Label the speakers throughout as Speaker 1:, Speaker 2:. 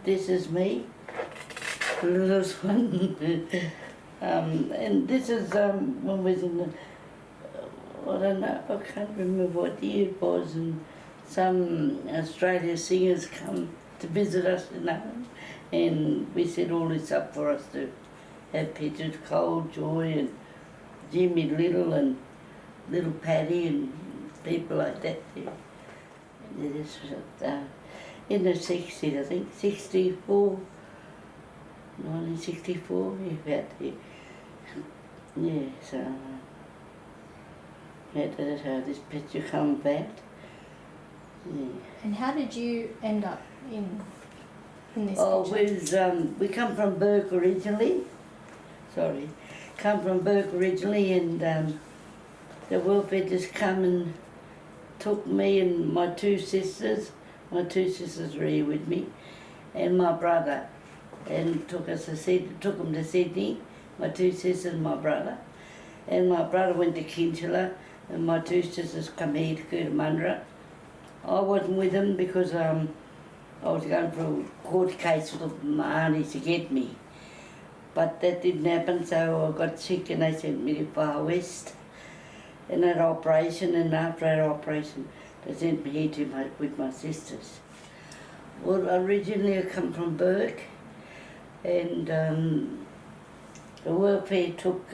Speaker 1: this is me. This one. And this is when we was in the, I don't know, I can't remember what year it was, and some Australian singers come to visit us, you know, and we set all this up for us to have pictures, Cold Joy and Jimmy Little and Little Paddy and people like that. Yeah. This was in the 60s, I think, 64, 1964, yeah, about there. Yeah, so that's how this picture come about. Yeah.
Speaker 2: And how did you end up in this
Speaker 1: picture? We come from Burke originally. Sorry, come from Burke originally, and the welfare just come and took me and my two sisters. My two sisters were here with me, and my brother, and took them to Sydney. My two sisters and my brother, and my brother went to Kinchela, and my two sisters come here to Cootamundra. I wasn't with them because I was going for a court case with my aunties to get me, but that didn't happen. So I got sick, and they sent me to Far West, and had an operation. And after that operation, they sent me here with my sisters. Well, originally I come from Burke, and the welfare took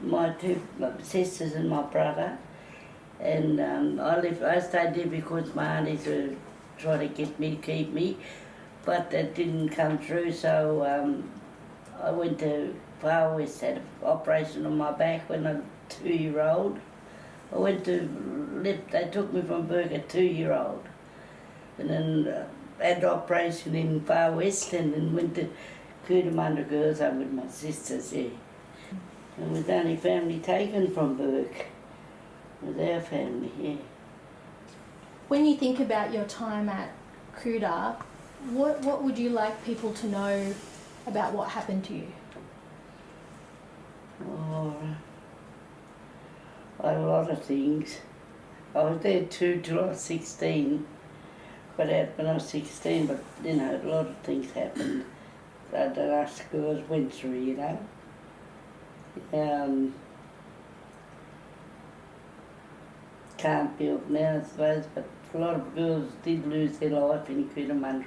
Speaker 1: my two sisters and my brother, and I stayed there because my aunties were trying to get me to keep me, but that didn't come through. So I went to Far West, had an operation on my back when I was 2-year-old. They took me from Burke at 2-year-old, and then had an operation in Far West, and then went to Cootamundra Girls Home with my sisters, yeah. And was the only family taken from Burke. It was our family, yeah.
Speaker 2: When you think about your time at Coota, what would you like people to know about what happened to you?
Speaker 1: Oh, a lot of things. I was there too till I was 16. Got out when I was 16, but you know, a lot of things happened that us girls went through, you know. Can't be up now, I suppose, but a lot of girls did lose their life in Cootamundra.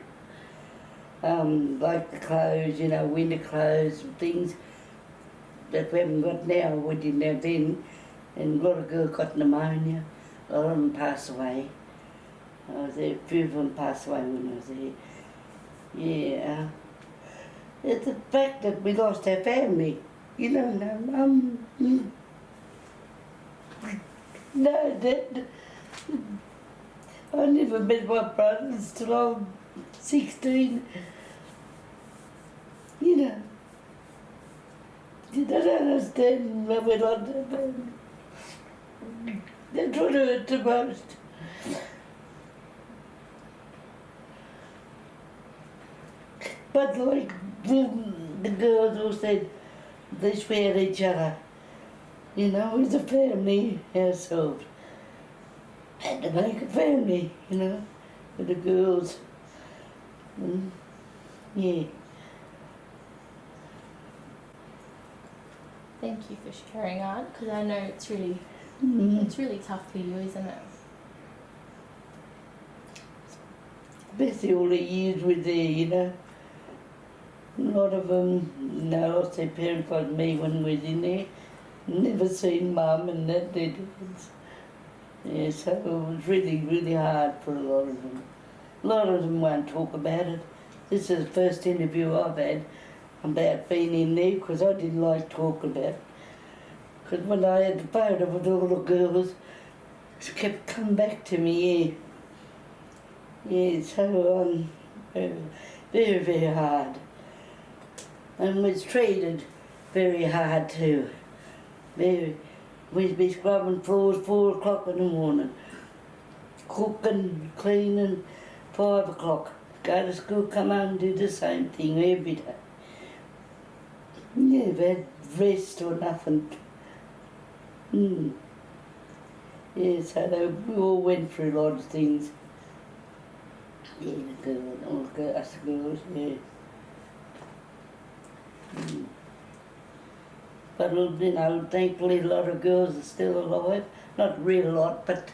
Speaker 1: Like the clothes, you know, winter clothes, things that we haven't got now, we didn't have then. And a lot of girls got pneumonia, a lot of them passed away. I was there, a few of them passed away when I was there. Yeah. It's the fact that we lost our family, you know, no, Dad. I never met my brothers till I was 16. You know, they don't understand when we lost our family. That's what hurt the most. But like the girls all said, they spared each other. You know, it was a family household. Had to make a family, you know, with the girls. Yeah.
Speaker 2: Thank you for sharing, Aunt, because I know it's really tough for you, isn't it?
Speaker 1: Especially all the years we're there, you know. A lot of them, you know, lost their parents like me when we was in there. Never seen Mum and that did. Yeah, so it was really, really hard for a lot of them. A lot of them won't talk about it. This is the first interview I've had about being in there because I didn't like talking about it. Because when I had the photo with all the girls, it kept coming back to me, yeah. Yeah, so very, very hard. And was treated very hard too. We'd be scrubbing floors 4 o'clock in the morning, cooking, cleaning, 5 o'clock. Go to school, come home and do the same thing every day. Never had rest or nothing. Yeah, so we all went through a lot of things. Yeah, the girl, all the us girls, yeah. But you know, thankfully a lot of girls are still alive. Not a real lot, but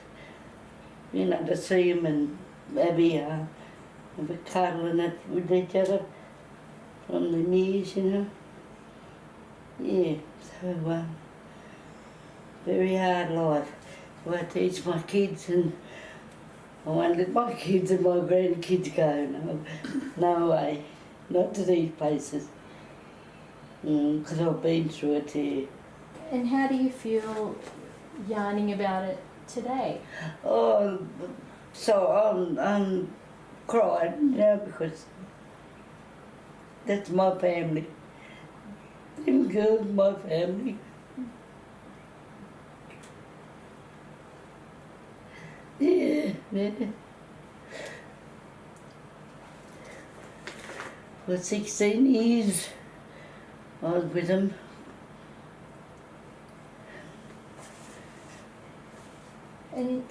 Speaker 1: you know, to see them and maybe have a cuddle and it with each other from the knees, you know. Yeah, so very hard life. So I teach my kids and I won't let my kids and my grandkids go, no, no way, not to these places. Because I've been through it here.
Speaker 2: And how do you feel yarning about it today?
Speaker 1: Oh, so I'm crying, you know, because that's my family. Them girls, my family. Yeah, yeah. For 16 years I was with them.
Speaker 2: And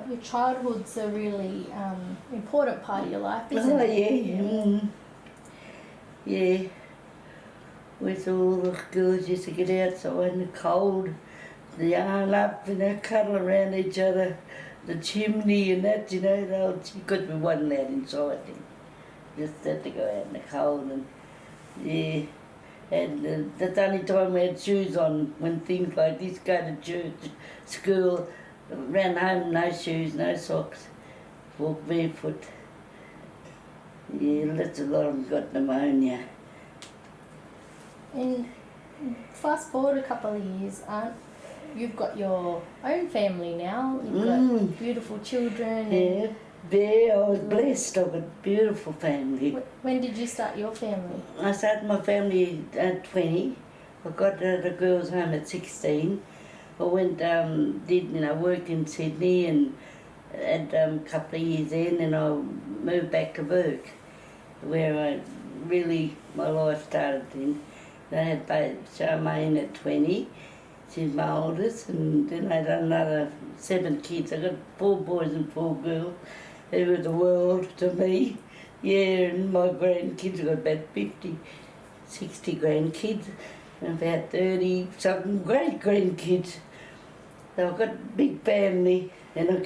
Speaker 2: your childhood's a really important part of your life, isn't it?
Speaker 1: Yeah. With all the girls used to get outside in the cold, the yarn up, you know, cuddle around each other, the chimney and that, you know, because we wasn't allowed inside then. Just had to go out in the cold and, yeah. And that's the only time we had shoes on, when things like this, go to church, school, around home, no shoes, no socks, walk barefoot. Yeah, that's a lot of them got pneumonia.
Speaker 2: And fast forward a couple of years, you've got your own family now. You've got beautiful children.
Speaker 1: Yeah, yeah, I was blessed. I've got a beautiful family.
Speaker 2: When did you start your family?
Speaker 1: I started my family at 20. I got the girls home at 16. I went, worked in Sydney and had a couple of years in, and I moved back to Burke, where my life started then. I had Charmaine at 20, she's my oldest, and then I had another 7 kids. I got 4 boys and 4 girls. They were the world to me. Yeah, and my grandkids, I got about 50, 60 grandkids, and about 30-something great-grandkids. So I've got a big family, and I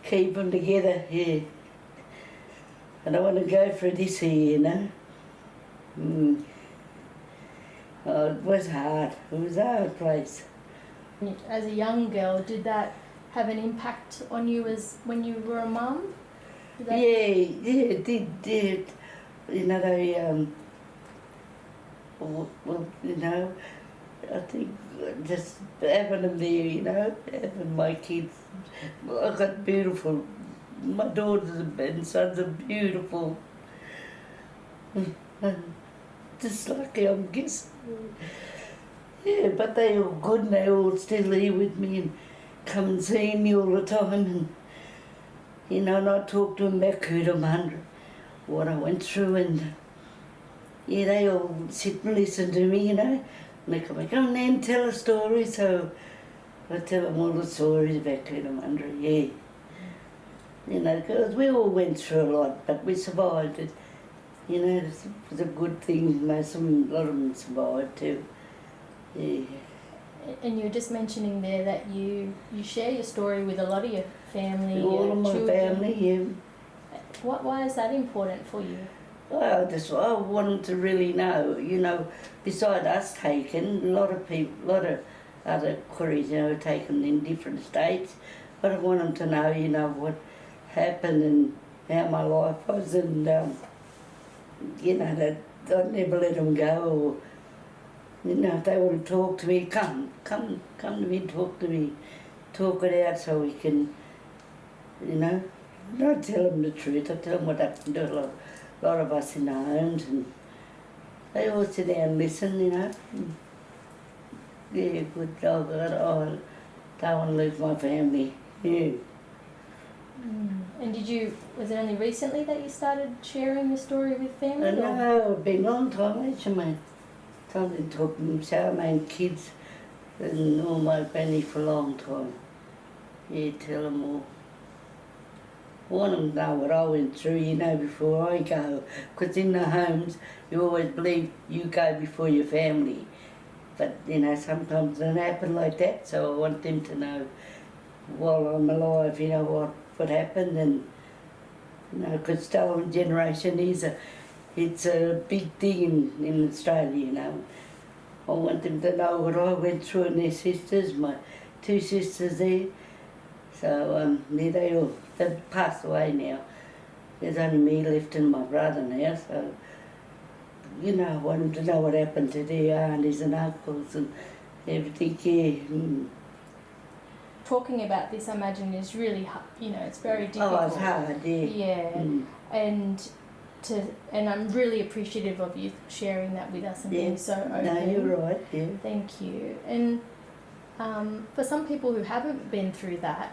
Speaker 1: keep them together, yeah. And I want to go for this here, you know. Oh, it was hard. It was a hard place.
Speaker 2: As a young girl, did that have an impact on you as when you were a mum?
Speaker 1: Yeah, it did. You know, I think just having them there, you know, having my kids. I got beautiful. My daughters and sons are beautiful. Just lucky, I'm guessing. Yeah, but they all good and they all still here with me and come and see me all the time, and you know, and I talk to them about Cootamundra, what I went through, and yeah, they all sit and listen to me, you know. And they come, come Nan, tell a story, so I tell them all the stories about Cootamundra, yeah. You know, because we all went through a lot, but we survived it. You know, it was a good thing. A lot of them survived too. Yeah.
Speaker 2: And you were just mentioning there that you share your story with a lot of your family,
Speaker 1: all of my
Speaker 2: children.
Speaker 1: family, yeah.
Speaker 2: Why is that important for you?
Speaker 1: Well, I want them to really know, you know, beside us taken, a lot of other quarries, you know, taken in different states, but I want them to know, you know, what happened and how my life was, and you know, that I'd never let them go, or, you know, if they want to talk to me, come to me, talk to me, talk it out so we can, you know, not tell them the truth, I tell them what happened to a lot of us in the homes, and they all sit down and listen, you know. Yeah, good dog, I don't want to lose my family, yeah.
Speaker 2: And was it only recently that you started sharing your story with family?
Speaker 1: No, it's been a long time, Charmaine. I've been talking to Charmaine kids and all my granny for a long time. Yeah, tell them all. want them to know what I went through, you know, before I go. Because in the homes, you always believe you go before your family. But, you know, sometimes it doesn't happen like that, so I want them to know while I'm alive, you know, what happened. And, you know, because stolen generation it's a big thing in Australia, you know. I want them to know what I went through and their sisters, my 2 sisters there. So, yeah, they've passed away now. There's only me left and my brother now, so, you know, I want them to know what happened to their aunties and uncles and everything, yeah.
Speaker 2: Talking about this, I imagine, is really hard, you know, it's very difficult.
Speaker 1: Oh, it's hard, yeah.
Speaker 2: Yeah, and I'm really appreciative of you sharing that with us and being so open.
Speaker 1: No, you're right, yeah.
Speaker 2: Thank you. And for some people who haven't been through that,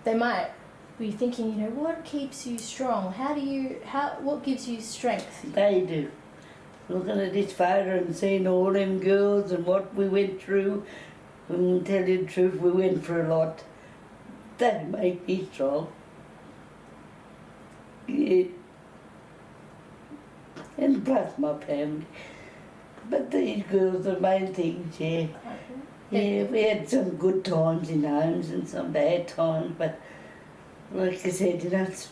Speaker 2: they might be thinking, you know, what keeps you strong? What gives you strength?
Speaker 1: They do. Looking at this photo and seeing all them girls and what we went through, and tell you the truth, we went through a lot. They make me strong. Yeah. And plus my family. But these girls are the main things, yeah. Yeah, we had some good times in homes and some bad times, but like I said, you know, it's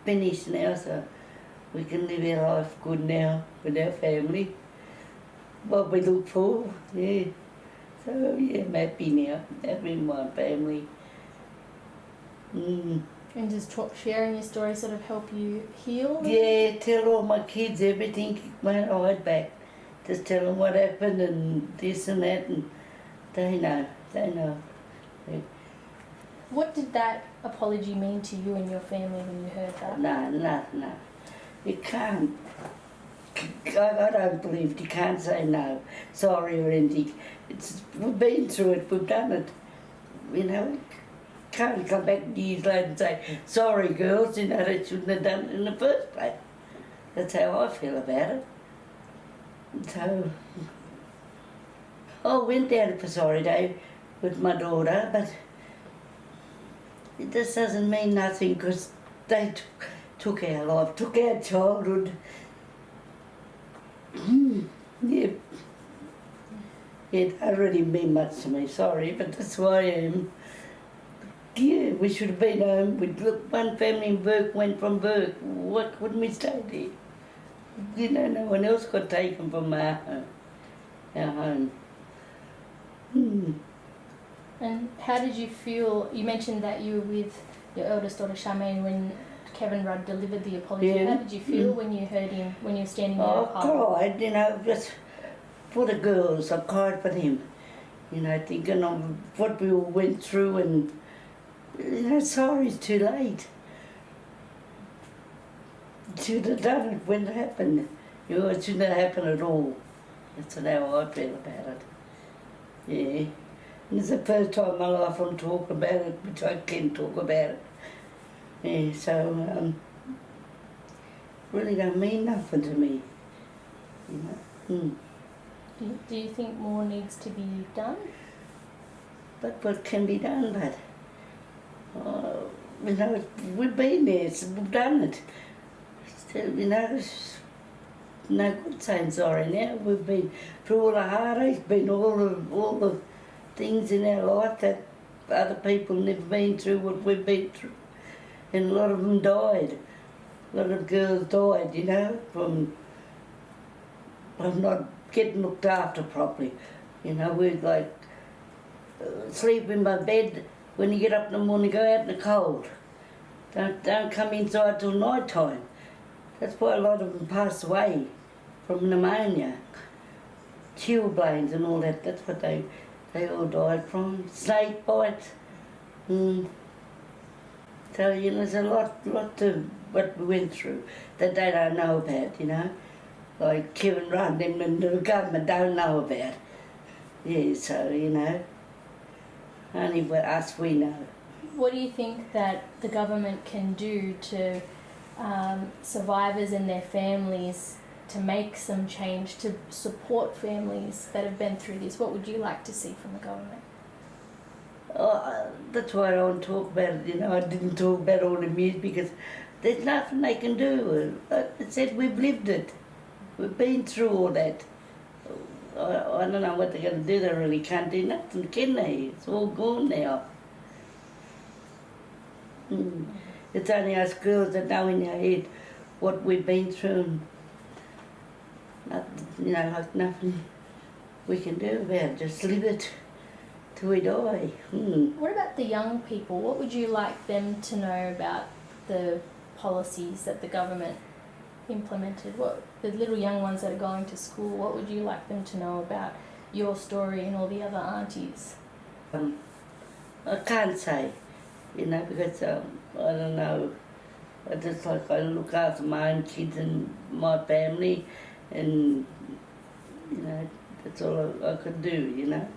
Speaker 1: finished now, so we can live our life good now with our family. What we look for, yeah. So, yeah, I'm happy now, having my family.
Speaker 2: And does sharing your story sort of help you heal?
Speaker 1: Yeah, tell all my kids everything, won't hide back. Just tell them what happened and this and that, and they know. Yeah.
Speaker 2: What did that apology mean to you and your family when you heard that?
Speaker 1: No. You can't. I don't believe you can't say no, sorry or anything. We've been through it, we've done it. You know, can't come back years later and say, sorry girls, you know, they shouldn't have done it in the first place. That's how I feel about it. So, I went down for Sorry Day with my daughter, but it just doesn't mean nothing because they took our life, took our childhood. Yeah. It don't really mean much to me, sorry, but that's who I am. Yeah, we should have been home. One family in Burke went from Burke. What wouldn't we stay there? You know, no one else got taken from our home.
Speaker 2: And how did you feel? You mentioned that you were with your eldest daughter Charmaine when Kevin Rudd delivered the apology.
Speaker 1: Yeah.
Speaker 2: How did you feel when you heard him, when you were standing there?
Speaker 1: I cried, you know, just for the girls. I cried for them, you know, thinking of what we all went through and, you know, sorry it's too late. Should have done it when it happened. You know, it shouldn't have happened at all. That's how I feel about it. Yeah. And it's the first time in my life I'm talking about it, which I can talk about it. Yeah, so, really don't mean nothing to me. You know.
Speaker 2: Do you think more needs to be done?
Speaker 1: But what can be done, but, you know, we've been there, so we've done it. Still, you know, it's no good saying sorry now. We've been through all the heartache, been all the things in our life that other people never been through what we've been through. And a lot of them died. A lot of girls died, you know, from not getting looked after properly. You know, we'd like sleep in my bed when you get up in the morning, go out in the cold. Don't come inside till night time. That's why a lot of them pass away from pneumonia, chilblains and all that. That's what they all died from. Snake bites. So, you know, there's a lot to what we went through that they don't know about, you know. Like Kevin Rudd and the government don't know about. Yeah, so, you know, only what us we know.
Speaker 2: What do you think that the government can do to survivors and their families to make some change, to support families that have been through this? What would you like to see from the government?
Speaker 1: That's why I don't talk about it, you know. I didn't talk about all the music because there's nothing they can do. Like I said, we've lived it. We've been through all that. I don't know what they're going to do. They really can't do nothing, can they? It's all gone now. It's only us girls that know in our head what we've been through. And nothing, you know, like nothing we can do about it. Just live it till we die.
Speaker 2: What about the young people? What would you like them to know about the policies that the government implemented? What the little young ones that are going to school, what would you like them to know about your story and all the other aunties?
Speaker 1: I can't say, you know, because I don't know. I just like I look after my own kids and my family, and you know that's all I could do, you know.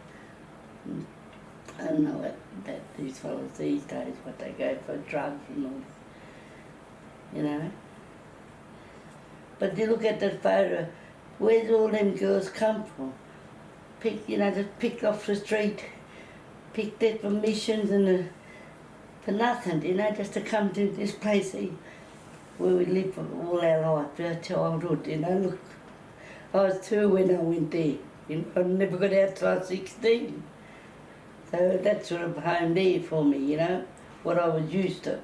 Speaker 1: I don't know what that these fellas these days, what they go for drugs and all, you know. But you look at that photo, where's all them girls come from? Picked, you know, just picked off the street, picked it for missions and for nothing, you know, just to come to this place here, where we lived for all our life, our childhood, you know. Look, I was 2 when I went there, you know, I never got out till I was 16. So that's sort of home there for me, you know, what I was used to,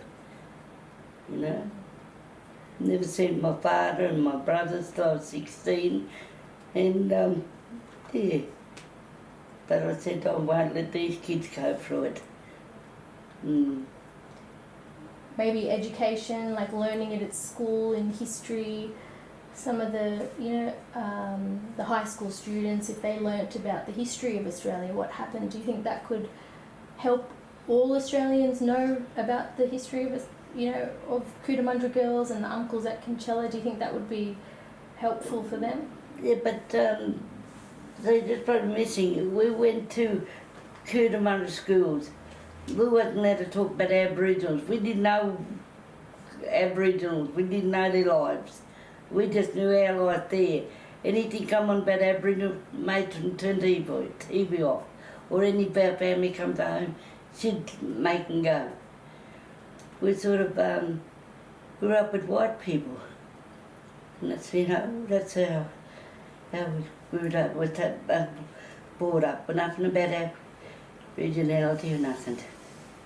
Speaker 1: you know. Never seen my father and my brothers till I was 16, and yeah. But I said I won't let these kids go through it.
Speaker 2: Maybe education, like learning it at school in history. Some of the, you know, the high school students, if they learnt about the history of Australia, what happened, do you think that could help all Australians know about the history of, you know, of Cootamundra Girls and the uncles at Kinchela? Do you think that would be helpful for them?
Speaker 1: Yeah, but they just probably missing. We went to Cootamundra schools. We wasn't allowed to talk about Aboriginals. We didn't know Aboriginals. We didn't know their lives. We just knew our life there. Anything come on about Aboriginal, mate, and turn TV off. Or any of our family comes home, she'd make and go. We sort of grew up with white people. And that's, you know, that's how we grew up, was brought up with nothing about our regionality or nothing.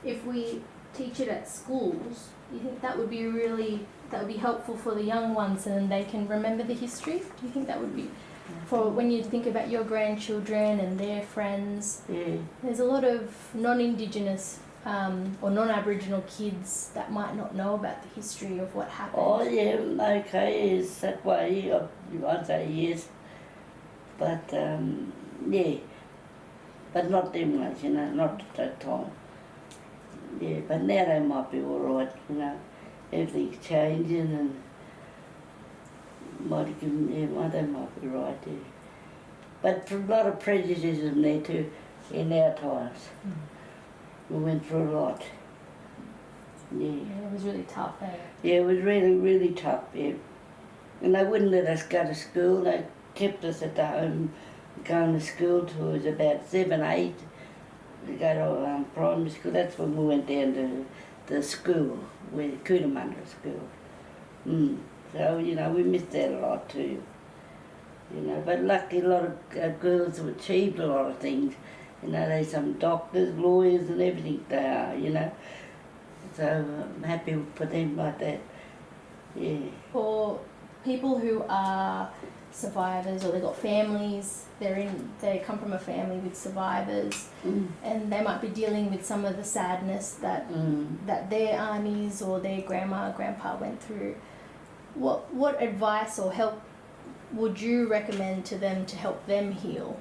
Speaker 2: If we teach it at schools, do you think that would be helpful for the young ones and they can remember the history? Do you think that would be for when you think about your grandchildren and their friends?
Speaker 1: Yeah.
Speaker 2: There's a lot of non-Indigenous or non-Aboriginal kids that might not know about the history of what happened.
Speaker 1: Oh yeah, okay, is that way? I'd say yes, but yeah, but not them ones, you know, not at that time. Yeah, but now they might be all right, you know. Everything's changing and they might be right, yeah. But a lot of prejudice in there too, in our times. We went through a lot. Yeah.
Speaker 2: Yeah, it was really tough, eh?
Speaker 1: Yeah, it was really, really tough, yeah. And they wouldn't let us go to school. They kept us at the home going to school till it was about 7, 8. We go to primary school. That's when we went down to the school, where Cootamundra school. So, you know, we missed out a lot too. You know, but luckily a lot of girls have achieved a lot of things. You know, they're some doctors, lawyers and everything they are, you know. So I'm happy for them like that, yeah.
Speaker 2: For people who are survivors or they've got families, they come from a family with survivors and they might be dealing with some of the sadness that that their aunties or their grandma or grandpa went through. What advice or help would you recommend to them to help them heal?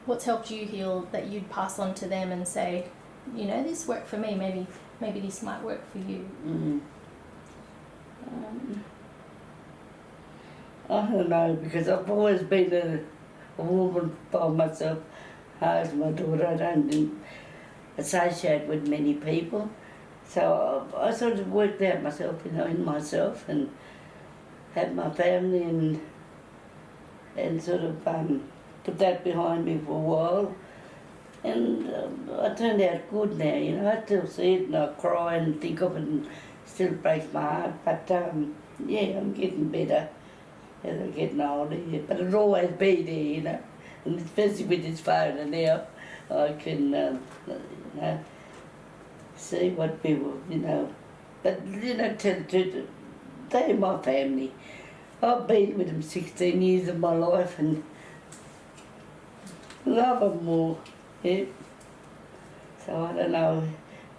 Speaker 2: What's helped you heal that you'd pass on to them and say, you know, this worked for me, maybe this might work for you?
Speaker 1: I don't know, because I've always been a woman by myself. As my daughter, I don't associate with many people. So I sort of worked out myself, you know, in myself and had my family and sort of put that behind me for a while. And I turned out good now, you know. I still see it and I cry and think of it and still breaks my heart. But yeah, I'm getting better as I'm getting older. Yeah. But it'll always be there, you know. And especially with this phone and now I can, you know, see what people, you know. But, you know, tell the truth, they're my family. I've been with them 16 years of my life and love them more. Yeah. So I don't know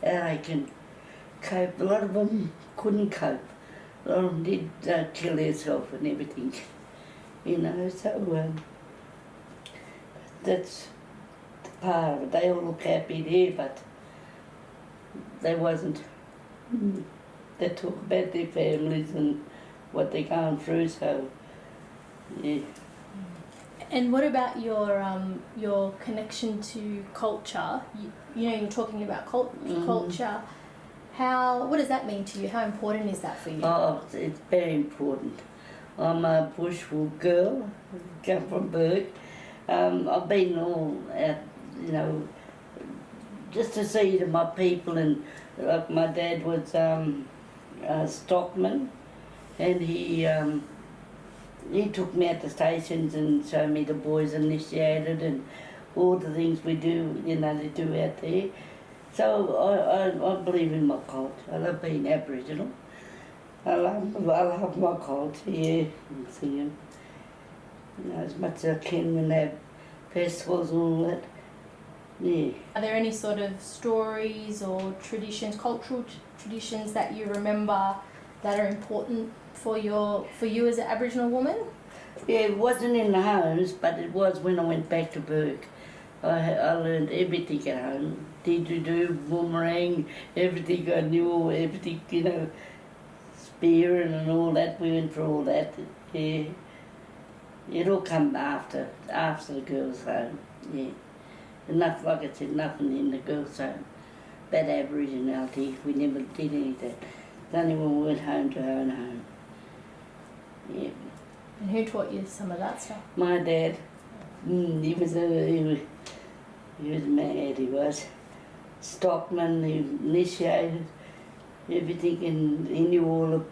Speaker 1: how they can cope. A lot of them couldn't cope. A lot of them did kill themselves and everything, you know. So that's the part of it. They all look happy there, but they wasn't. They talk about their families and what they're going through. So yeah.
Speaker 2: And what about your connection to culture? You know, you're talking about culture. What does that mean to you? How important is that for you?
Speaker 1: Oh, it's very important. I'm a bushwood girl, come from Burke. I've been all out, you know, just to see my people, and like my dad was a stockman, and he took me out to stations and showed me the boys initiated and all the things we do, you know, they do out there. So I believe in my culture. I love being Aboriginal. I love my culture, yeah, and singing, you know, as much as I can when they have festivals and all that. Yeah.
Speaker 2: Are there any sort of stories or traditions, cultural traditions that you remember that are important for you as an Aboriginal woman?
Speaker 1: Yeah, it wasn't in the homes, but it was when I went back to Burke. I learned everything at home. Didgeridoo, boomerang, everything I knew, everything, you know, spearing and all that. We went through all that. Yeah. It all come after the girls' home. Yeah. And nothing, like I said, nothing in the girls' home. That Aboriginality, we never did any of that. It's only when we went home to our own home. Yeah.
Speaker 2: And who taught you some of that stuff?
Speaker 1: My dad. He was mad, he was. Stockman, he initiated everything, and he knew all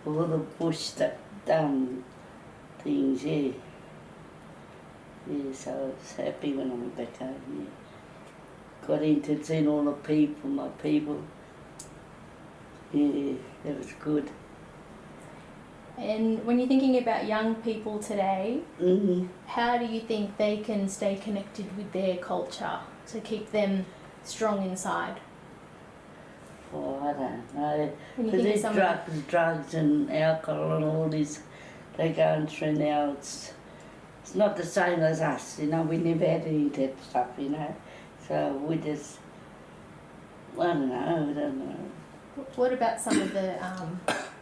Speaker 1: the bush stuff, things, yeah. Yeah, so I was happy when I went back home, yeah. Got into seeing all the people, my people. Yeah, that was good.
Speaker 2: And when you're thinking about young people today, how do you think they can stay connected with their culture to keep them strong inside?
Speaker 1: Oh, I don't know.
Speaker 2: When you
Speaker 1: Because
Speaker 2: think
Speaker 1: there's
Speaker 2: of
Speaker 1: drugs and alcohol and all this they're going through now. It's not the same as us, you know. We never had any of that stuff, you know. So we just, I don't know.
Speaker 2: What about some of the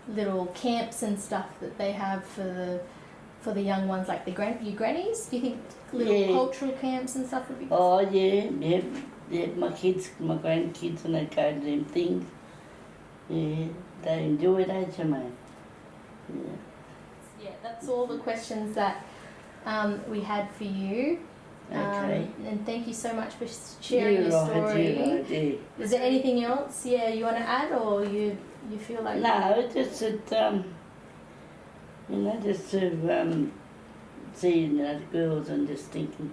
Speaker 2: little camps and stuff that they have for the young ones, like your grannies? Do you think little cultural camps and stuff would be?
Speaker 1: Oh yeah. My kids, my grandkids, and they go to them things. Yeah, they enjoy it, ain't you, mate? Yeah.
Speaker 2: Yeah, that's all the questions that we had for you.
Speaker 1: Okay.
Speaker 2: And thank you so much for sharing your story.
Speaker 1: You're right, yeah.
Speaker 2: Is there anything else you want to add, or you feel like...
Speaker 1: No, just that, you know, just to seeing the girls and just thinking,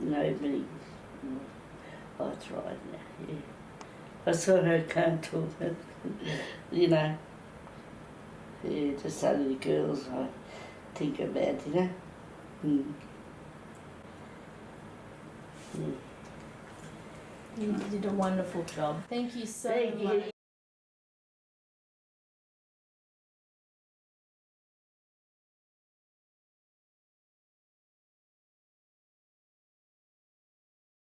Speaker 1: you know, everybody, oh, that's right, yeah. I saw her can't talk, you know. Yeah, just other the girls I think about, you know. Yeah.
Speaker 2: You did a wonderful job. Thank you so much.